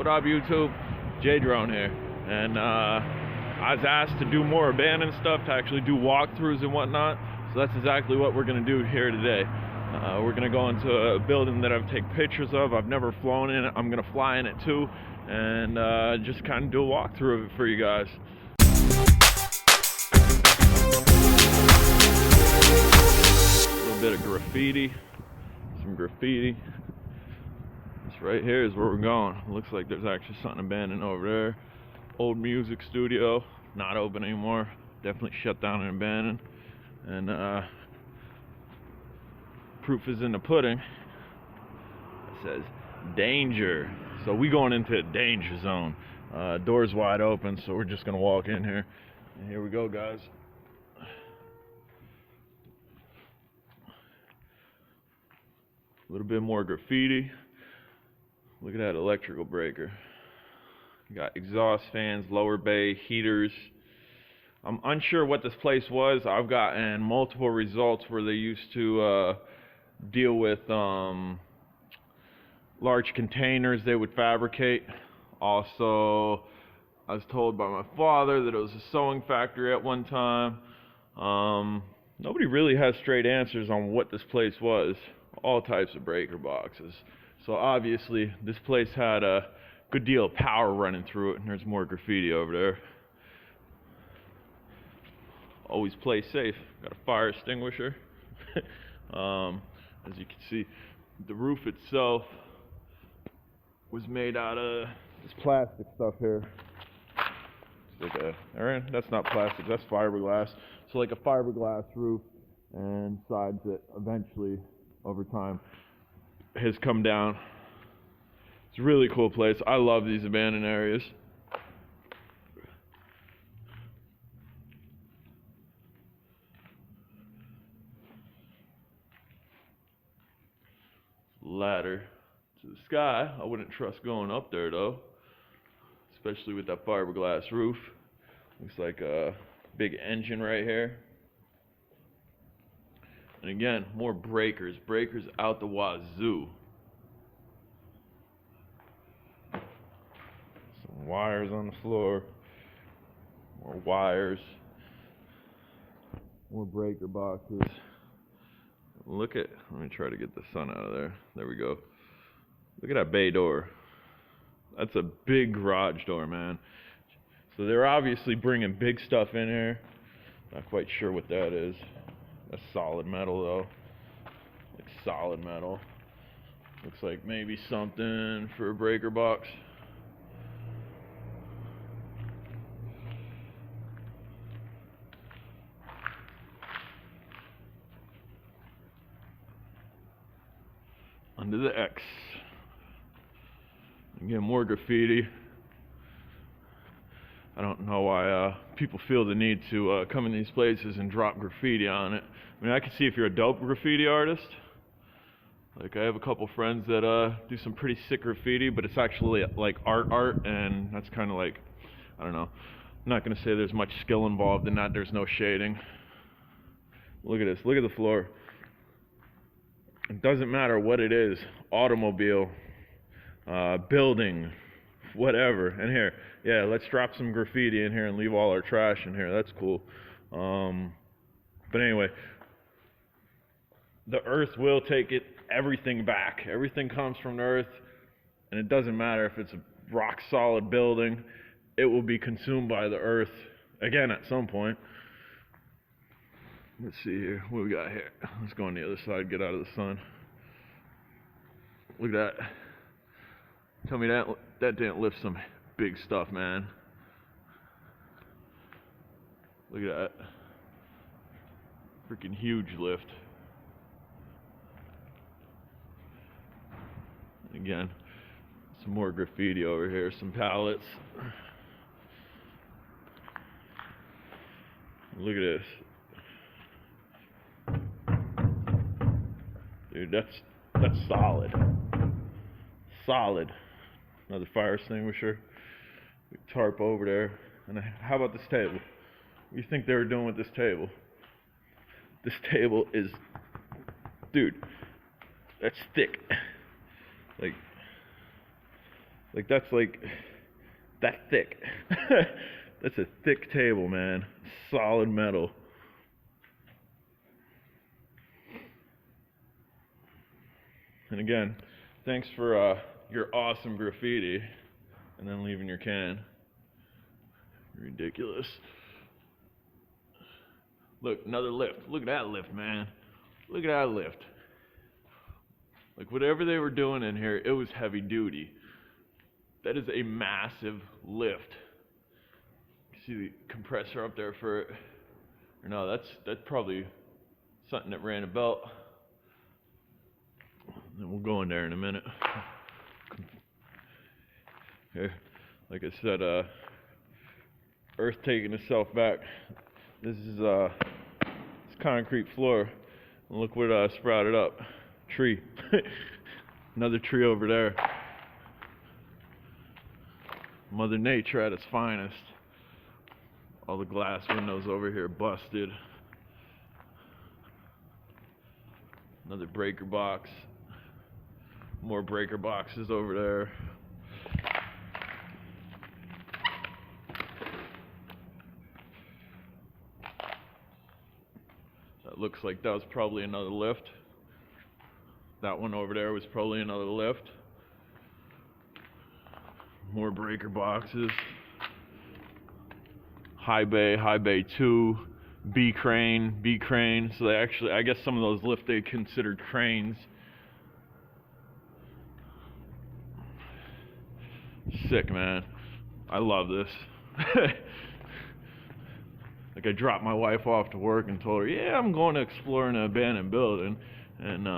What up, YouTube? J Drone here, and I was asked to do more abandoned stuff, to actually do walkthroughs and whatnot. So that's exactly what we're gonna do here today. We're gonna go into a building that I've taken pictures of. I've never flown in it. I'm gonna fly in it too, and just kind of do a walkthrough of it for you guys. A little bit of graffiti, some graffiti. This right here is where we're going. Looks like there's actually something abandoned over there. Old music studio, not open anymore. Definitely shut down and abandoned. And proof is in the pudding. It says danger. So we going into a danger zone. Doors wide open, so we're just gonna walk in here. And here we go, guys. A little bit more graffiti. Look at that electrical breaker. You got exhaust fans, lower bay, heaters. I'm unsure what this place was. I've gotten multiple results where they used to deal with large containers they would fabricate. Also, I was told by my father that it was a sewing factory at one time. Nobody really has straight answers on what this place was. All types of breaker boxes. So obviously this place had a good deal of power running through it, and there's more graffiti over there. Always play safe. Got a fire extinguisher. As you can see, the roof itself was made out of this plastic stuff here. It's like that's not plastic, that's fiberglass. So like a fiberglass roof, and sides that eventually, over time, has come down. It's a really cool place. I love these abandoned areas. Ladder to the sky. I wouldn't trust going up there though, especially with that fiberglass roof. Looks like a big engine right here. And again, more breakers out the wazoo. Some wires on the floor, more wires, more breaker boxes. Let me try to get the sun out of there. There we go. Look at that bay door. That's a big garage door, man. So they're obviously bringing big stuff in here. Not quite sure what that is. That's solid metal though. Like solid metal. Looks like maybe something for a breaker box. Under the X. Again, more graffiti. I don't know why people feel the need to come in these places and drop graffiti on it. I mean, I can see if you're a dope graffiti artist. Like, I have a couple friends that do some pretty sick graffiti, but it's actually like art, and that's kind of like, I don't know. I'm not gonna say there's much skill involved in that. There's no shading. Look at this. Look at the floor. It doesn't matter what it is. Automobile, building, whatever. And here, yeah, let's drop some graffiti in here and leave all our trash in here. That's cool. But anyway, the earth will take everything back. Everything comes from the earth, and it doesn't matter if it's a rock solid building. It will be consumed by the earth again at some point. Let's see here. What we got here? Let's go on the other side, get out of the sun. Look at that. Tell me that didn't lift some big stuff, man. Look at that. Freaking huge lift. Again, some more graffiti over here, some pallets. Look at this. Dude, that's solid. Solid. Another fire extinguisher. Big tarp over there. And how about this table? What do you think they were doing with this table? This table is, dude, that's thick. Like, Like that's like that thick. That's a thick table, man. Solid metal. And again, thanks for your awesome graffiti and then leaving your can. Ridiculous. Look, another lift. Look at that lift, man. Look at that lift. Like whatever they were doing in here, it was heavy duty. That is a massive lift. You see the compressor up there for it? Or no, that's probably something that ran a belt. And we'll go in there in a minute. Here, like I said, Earth taking itself back. This is it's concrete floor. And look what sprouted up. Tree. Another tree over there. Mother Nature at its finest. All the glass windows over here busted. Another breaker box. More breaker boxes over there. That looks like that was probably another lift. That one over there was probably another lift. More breaker boxes. High bay 2, B crane. So they actually, I guess some of those lifts they considered cranes. Sick, man. I love this. Like I dropped my wife off to work and told her, yeah, I'm going to explore an abandoned building. And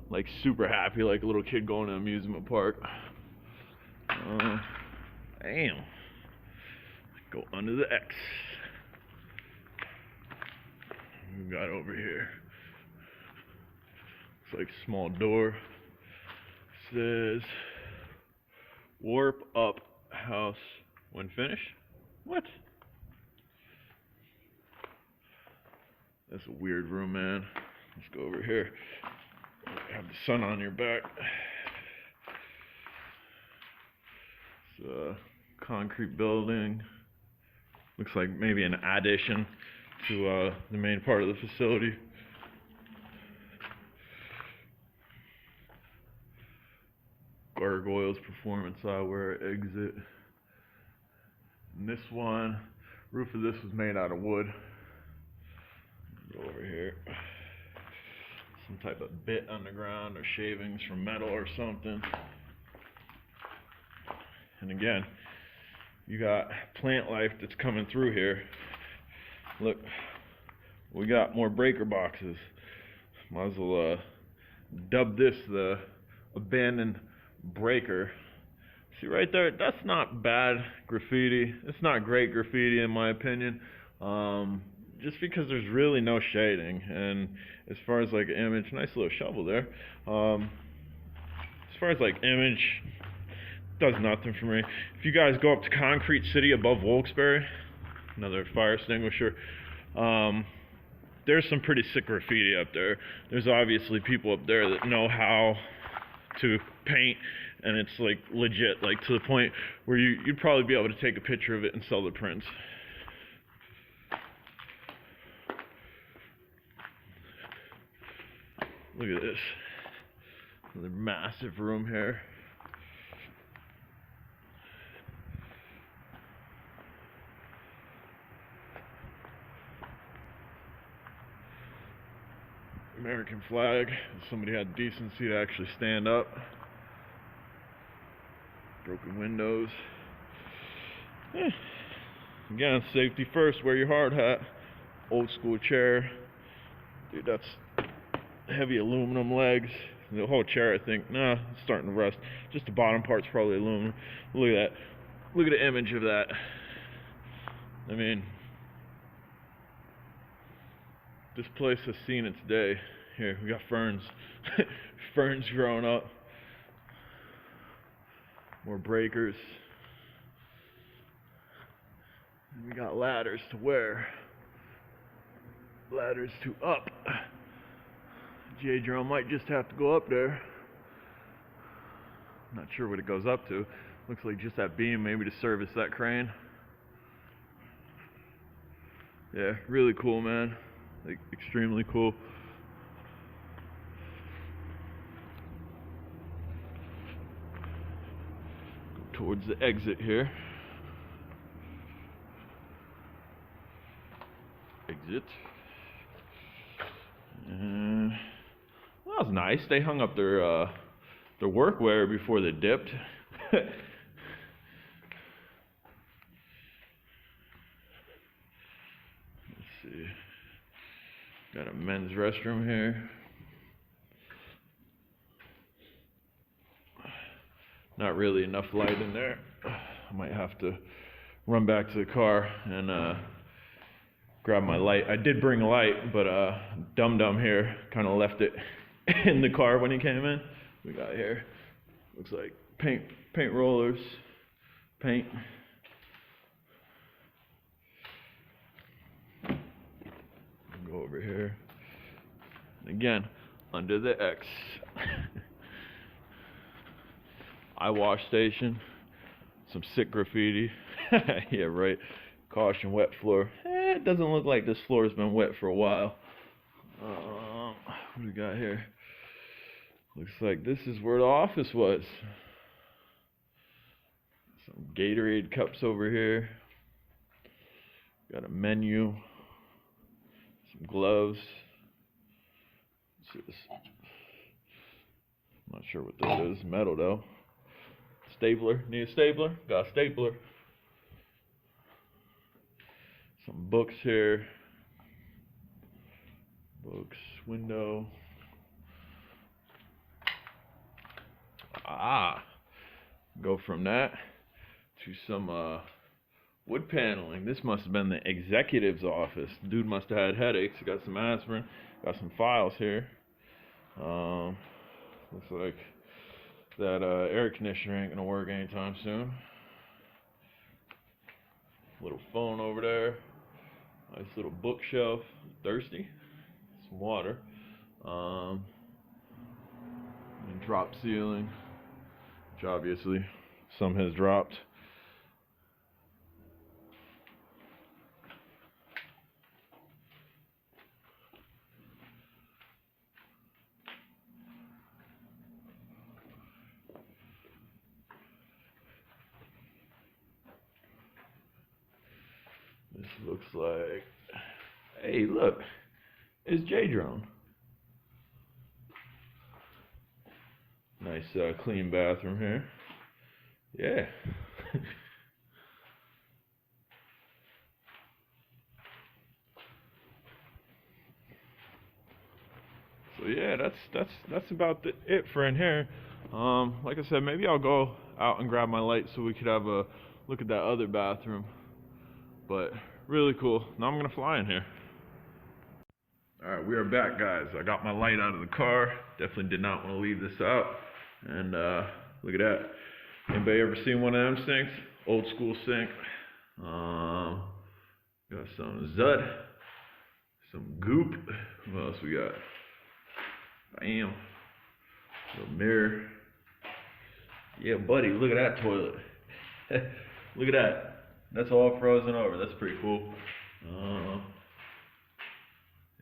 like super happy, like a little kid going to an amusement park. Damn. Go under the X. What we got over here? It's like a small door. Says warp up house when finished. What? That's a weird room, man. Let's go over here. Have the sun on your back. It's a concrete building. Looks like maybe an addition to the main part of the facility. Gargoyles performance eyewear exit. And this one, roof of this was made out of wood. Go over here. Some type of bit underground or shavings from metal or something. And again, you got plant life that's coming through here. Look, we got more breaker boxes. Might as well dub this the abandoned breaker. See right there, that's not bad graffiti. It's not great graffiti in my opinion. Just because there's really no shading. And as far as like image, nice little shovel there. As far as like image, does nothing for me. If you guys go up to Concrete City above Wilkes-Barre, another fire extinguisher, there's some pretty sick graffiti up there. There's obviously people up there that know how to paint, and it's like legit, like to the point where you'd probably be able to take a picture of it and sell the prints. Look at this. Another massive room here. American flag. Somebody had decency to actually stand up. Broken windows. Again, safety first. Wear your hard hat. Old school chair. Dude, that's heavy aluminum legs. The whole chair, I think, nah, it's starting to rust. Just the bottom part's probably aluminum. Look at that. Look at the image of that. I mean, this place has seen its day. Here, we got ferns. Ferns growing up. More breakers. And we got ladders to wear. Ladders to up. J-Drum might just have to go up there. Not sure what it goes up to. Looks like just that beam maybe to service that crane. Yeah, really cool, man. Like, extremely cool. Go towards the exit here. Exit. And that was nice. They hung up their workwear before they dipped. Let's see. Got a men's restroom here. Not really enough light in there. I might have to run back to the car and grab my light. I did bring a light, but Dum Dum here kind of left it in the car when he came in. We got here, looks like paint rollers, paint. Go over here. And again, under the X. Eye wash station. Some sick graffiti. Yeah, right. Caution, wet floor. It doesn't look like this floor has been wet for a while. What do we got here? Looks like this is where the office was. Some Gatorade cups over here. Got a menu. Some gloves. What's this? I'm not sure what this is. Metal though. Stapler. Need a stapler? Got a stapler. Some books here. Books, window. Go from that to some wood paneling. This must have been the executive's office. Dude must have had headaches. Got some aspirin. Got some files here. Looks like that air conditioner ain't gonna work anytime soon. Little phone over there. Nice little bookshelf. Thirsty. Some water. And drop ceiling, which obviously some has dropped. This looks like, hey, look, it's J-Drone. Nice clean bathroom here. Yeah. So yeah, that's about it for in here. Like I said, maybe I'll go out and grab my light so we could have a look at that other bathroom. But really cool. Now I'm gonna fly in here. Alright, we are back, guys. I got my light out of the car. Definitely did not want to leave this out. And look at that. Anybody ever seen one of them sinks? Old school sink. Got some Zud. Some goop. What else we got? Bam. Little mirror. Yeah, buddy, look at that toilet. Look at that. That's all frozen over. That's pretty cool.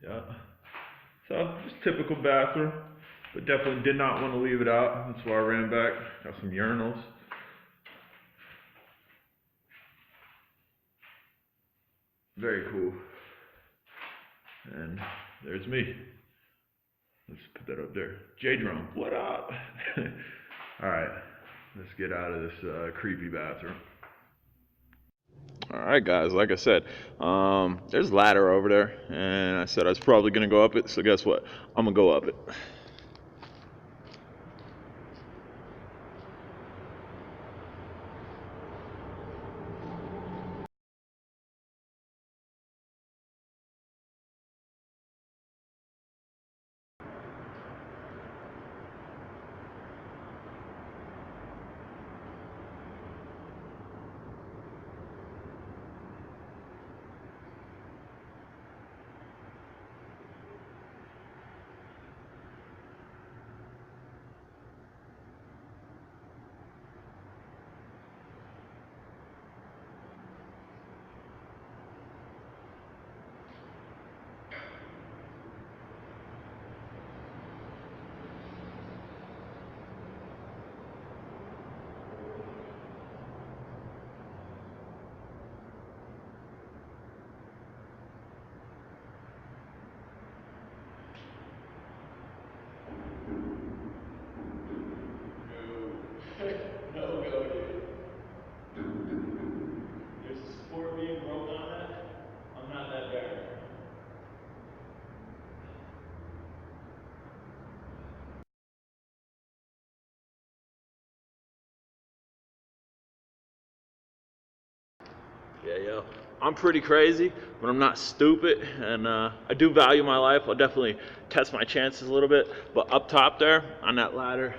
Yeah. So, just typical bathroom. But definitely did not want to leave it out. That's why I ran back. Got some urinals. Very cool. And there's me. Let's put that up there. J-Drone, what up? Alright, let's get out of this creepy bathroom. Alright guys, like I said, there's a ladder over there, and I said I was probably going to go up it, so guess what? I'm going to go up it. Yeah, yo. I'm pretty crazy, but I'm not stupid, and I do value my life. I'll definitely test my chances a little bit. But up top there, on that ladder,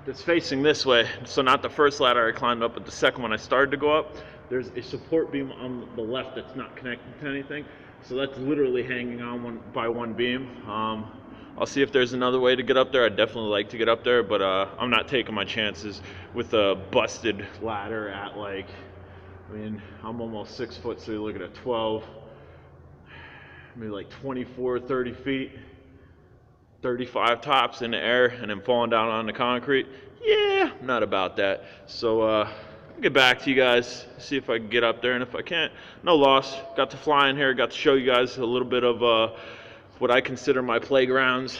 that's facing this way, so not the first ladder I climbed up, but the second one I started to go up, there's a support beam on the left that's not connected to anything, so that's literally hanging on by one beam. I'll see if there's another way to get up there. I'd definitely like to get up there, but I'm not taking my chances with a busted ladder at like, I mean, I'm almost 6 foot, so you look at a 12, maybe like 24, 30 feet. 35 tops in the air and then falling down on the concrete. Yeah, I'm not about that. So I'll get back to you guys, see if I can get up there, and if I can't, no loss. Got to fly in here, got to show you guys a little bit of what I consider my playgrounds